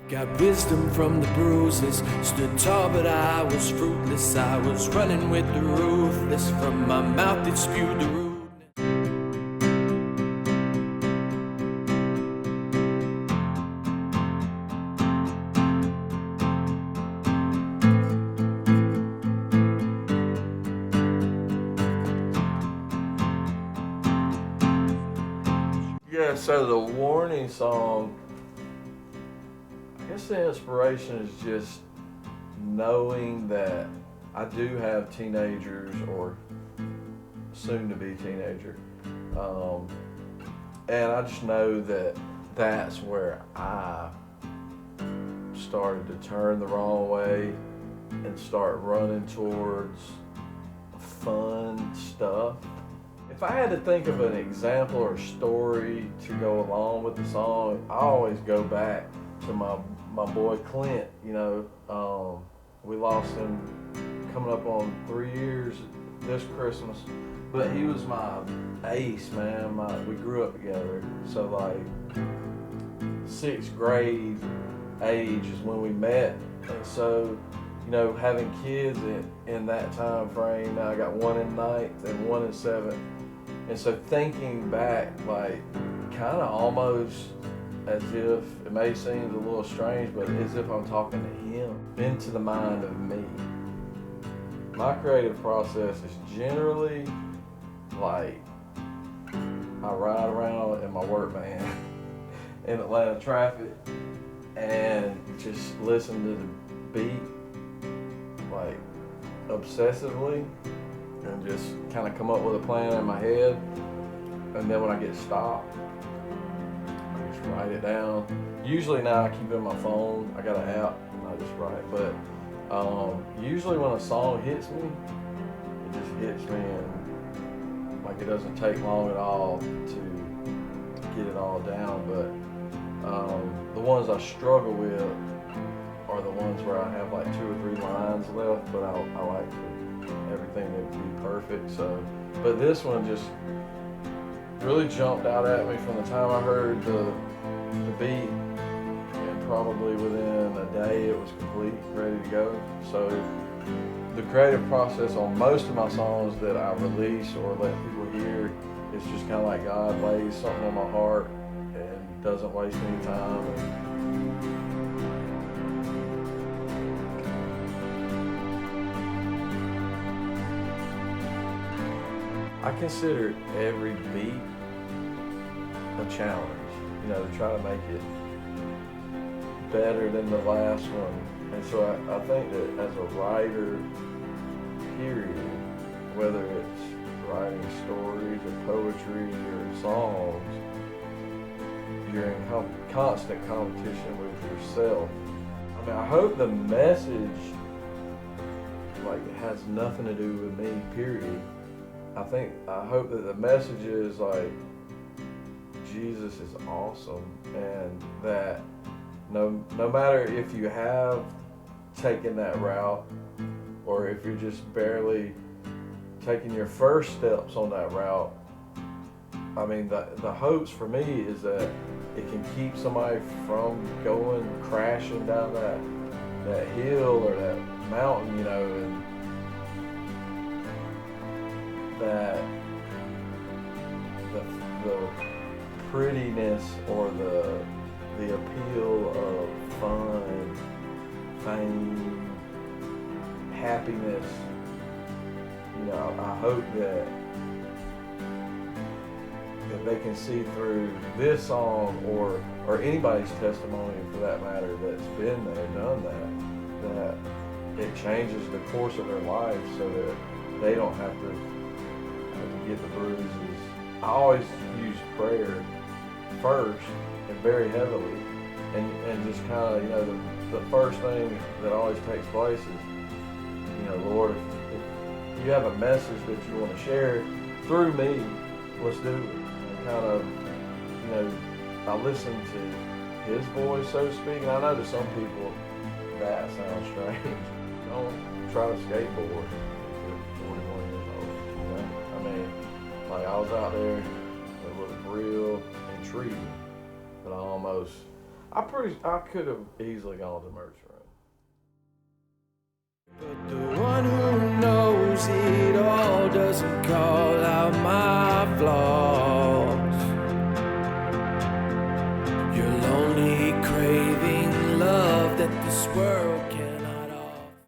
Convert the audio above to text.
Got wisdom from the bruises, stood tall but I was fruitless. I was running with the ruthless, from my mouth it spewed the rudeness. Yeah, so the warning song, I guess the inspiration is just knowing that I do have teenagers or soon to be teenager. And I just know that that's where I started to turn the wrong way and start running towards fun stuff. If I had to think of an example or story to go along with the song, I always go back to my boy Clint. You know, we lost him coming up on 3 years this Christmas, but he was my ace, man. We grew up together, so like 6th grade age is when we met, and so you know, having kids in that time frame. Now I got one in 9th and one in 7th. And so thinking back, like, kind of almost as if, it may seem a little strange, but as if I'm talking to him, into the mind of me. My creative process is generally, like, I ride around in my work van in Atlanta traffic and just listen to the beat, like, obsessively, and just kind of come up with a plan in my head, and then when I get stopped, I just write it down. Usually now I keep it on my phone. I got an app and I just write, but usually when a song hits me, it just hits me, and like it doesn't take long at all to get it all down. But the ones I struggle with are the ones where I have like 2 or 3 lines left, but I like everything to be perfect. So, but this one just really jumped out at me from the time I heard the beat, and probably within a day it was complete, ready to go. So the creative process on most of my songs that I release or let people hear is just kind of like God lays something on my heart and doesn't waste any time. I consider every beat a challenge, you know, to try to make it better than the last one. And so I think that as a writer, period, whether it's writing stories or poetry or songs, you're in constant competition with yourself. I mean, I hope the message, like, has nothing to do with me, period. I hope that the message is like, Jesus is awesome, and that no matter if you have taken that route or if you're just barely taking your first steps on that route, I mean, the hopes for me is that it can keep somebody from going crashing down that hill or that mountain, you know, and that the prettiness or the appeal of fun, fame, happiness, you know, I hope that they can see through this song or anybody's testimony for that matter that's been there, done that it changes the course of their life so that they don't have to get the bruises. I always use prayer first and very heavily, and just kind of, you know, the first thing that always takes place is, you know, Lord, if you have a message that you want to share through me, let's do it. And kind of, you know, I listen to his voice, so to speak, and I know to some people that sounds strange. Don't try to skateboard at 41 years old, you know? I mean, like, I was out there, it looked real intriguing, but I could have easily gone to the emergency room. But the one who knows it all doesn't call out my flaws. You're lonely, craving love that this world